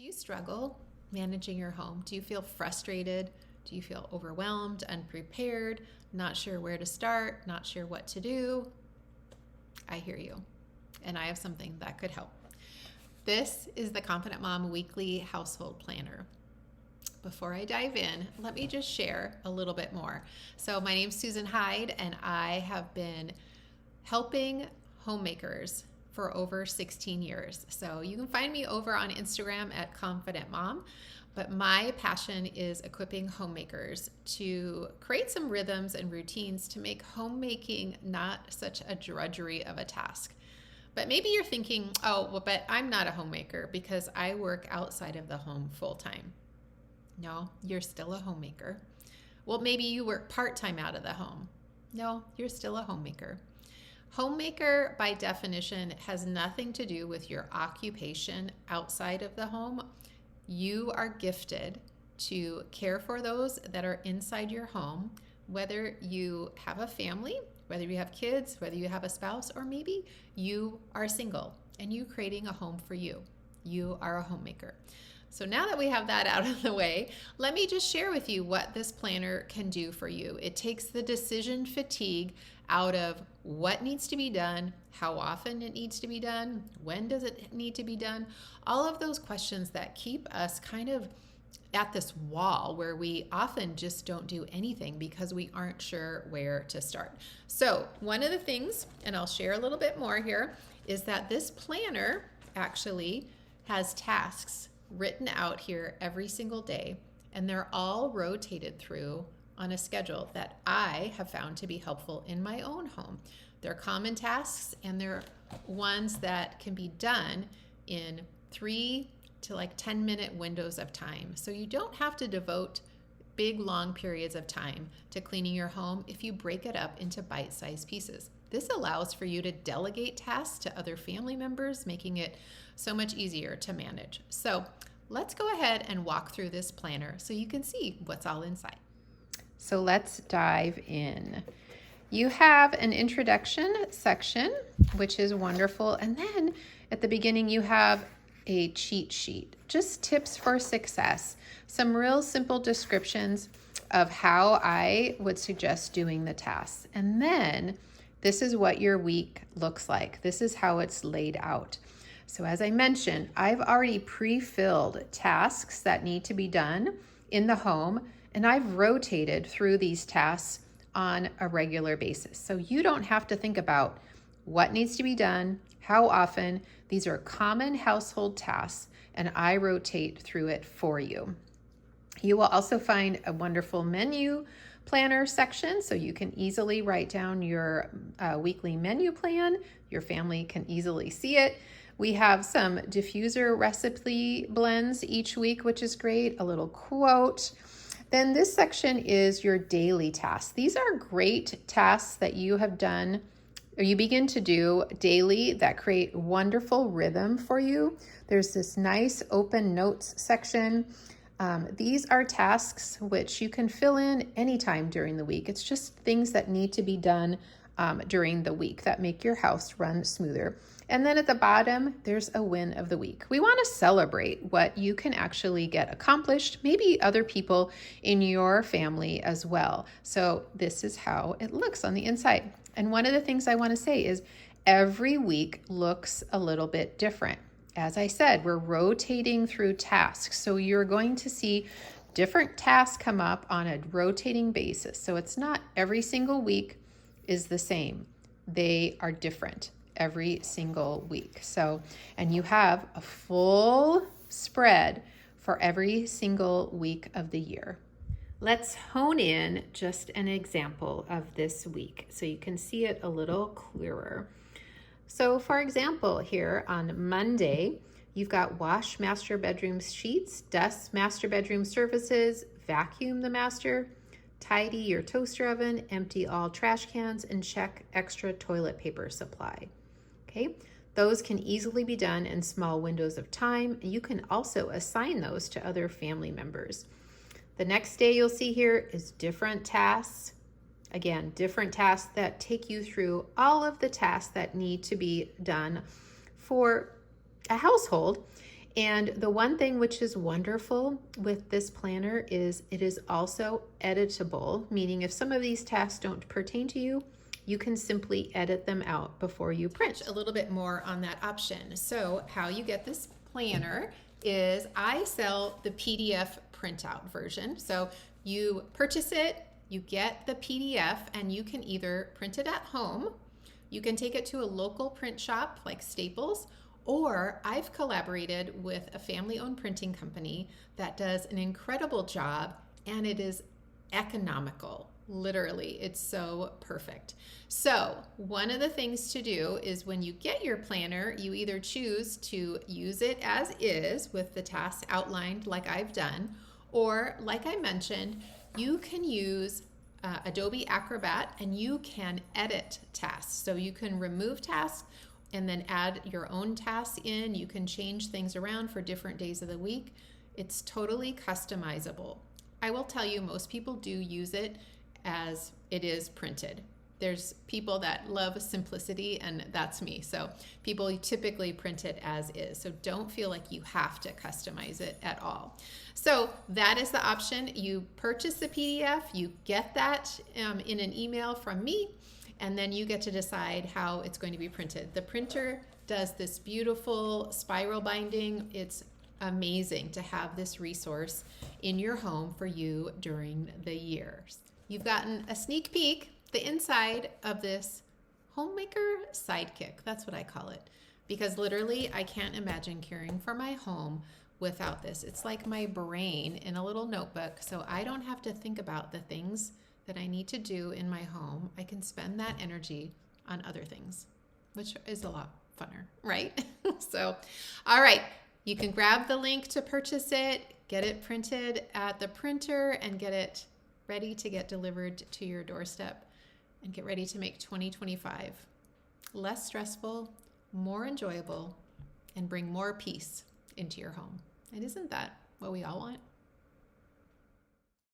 Do you struggle managing your home? Do you feel frustrated? Do you feel overwhelmed, unprepared, not sure where to start, not sure what to do? I hear you, and I have something that could help. This is the Confident Mom Weekly Household Planner. Before I dive in, let me just share a little bit more. So, my name's Susan Hyde, and I have been helping homemakers for over 16 years. So you can find me over on Instagram at Confident Mom. But my passion is equipping homemakers to create some rhythms and routines to make homemaking not such a drudgery of a task. But maybe you're thinking, oh, well, but I'm not a homemaker because I work outside of the home full time. No, you're still a homemaker. Well, maybe you work part-time out of the home. No, you're still a homemaker. Homemaker, by definition, has nothing to do with your occupation outside of the home. You are gifted to care for those that are inside your home, whether you have a family, whether you have kids, whether you have a spouse, or maybe you are single and you creating a home for you. You are a homemaker. So now that we have that out of the way, let me just share with you what this planner can do for you. It takes the decision fatigue out of what needs to be done, how often it needs to be done, when does it need to be done, all of those questions that keep us kind of at this wall where we often just don't do anything because we aren't sure where to start. So one of the things, and I'll share a little bit more here, is that this planner actually has tasks written out here every single day, and they're all rotated through on a schedule that I have found to be helpful in my own home. They're common tasks, and they're ones that can be done in 3 to 10-minute windows of time. So you don't have to devote big, long periods of time to cleaning your home if you break it up into bite-sized pieces. This allows for you to delegate tasks to other family members, making it so much easier to manage. So let's go ahead and walk through this planner so you can see what's all inside. So let's dive in. You have an introduction section, which is wonderful. And then at the beginning, you have a cheat sheet, just tips for success, some real simple descriptions of how I would suggest doing the tasks. And then this is what your week looks like. This is how it's laid out. So as I mentioned, I've already pre-filled tasks that need to be done in the home, and I've rotated through these tasks on a regular basis. So you don't have to think about what needs to be done, how often. These are common household tasks, and I rotate through it for you. You will also find a wonderful menu planner section, so you can easily write down your weekly menu plan. Your family can easily see it. We have some diffuser recipe blends each week, which is great, a little quote. Then this section is your daily tasks. These are great tasks that you have done or you begin to do daily that create wonderful rhythm for you. There's this nice open notes section. These are tasks which you can fill in anytime during the week. It's just things that need to be done during the week that make your house run smoother. And then at the bottom, there's a win of the week. We want to celebrate what you can actually get accomplished, maybe other people in your family as well. So this is how it looks on the inside. And one of the things I want to say is every week looks a little bit different. As I said, we're rotating through tasks. So you're going to see different tasks come up on a rotating basis. So it's not every single week is the same. They are different every single week. So, and you have a full spread for every single week of the year. Let's hone in just an example of this week so you can see it a little clearer. So for example, here on Monday, you've got wash master bedroom sheets, dust master bedroom surfaces, vacuum the master, tidy your toaster oven, empty all trash cans, and check extra toilet paper supply. Okay, those can easily be done in small windows of time. You can also assign those to other family members. The next day you'll see here is different tasks. Again, different tasks that take you through all of the tasks that need to be done for a household. And the one thing which is wonderful with this planner is it is also editable, meaning if some of these tasks don't pertain to you, you can simply edit them out before you print. A little bit more on that option. So how you get this planner is I sell the PDF printout version. So you purchase it, you get the PDF, and you can either print it at home, you can take it to a local print shop like Staples, or I've collaborated with a family-owned printing company that does an incredible job, and it is economical. Literally, it's so perfect. So one of the things to do is when you get your planner, you either choose to use it as is with the tasks outlined like I've done, or like I mentioned, you can use Adobe Acrobat and you can edit tasks. So you can remove tasks and then add your own tasks in. You can change things around for different days of the week. It's totally customizable. I will tell you, most people do use it as it is printed. There's people that love simplicity, and that's me. So people typically print it as is. So don't feel like you have to customize it at all. So that is the option. You purchase the PDF, you get that in an email from me, and then you get to decide how it's going to be printed. The printer does this beautiful spiral binding. It's amazing to have this resource in your home for you during the years. You've gotten a sneak peek, the inside of this homemaker sidekick. That's what I call it. Because literally, I can't imagine caring for my home without this. It's like my brain in a little notebook, so I don't have to think about the things that I need to do in my home. I can spend that energy on other things, which is a lot funner, right? So, all right, you can grab the link to purchase it, get it printed at the printer, and get it ready to get delivered to your doorstep, and get ready to make 2025 less stressful, more enjoyable, and bring more peace into your home. And isn't that what we all want?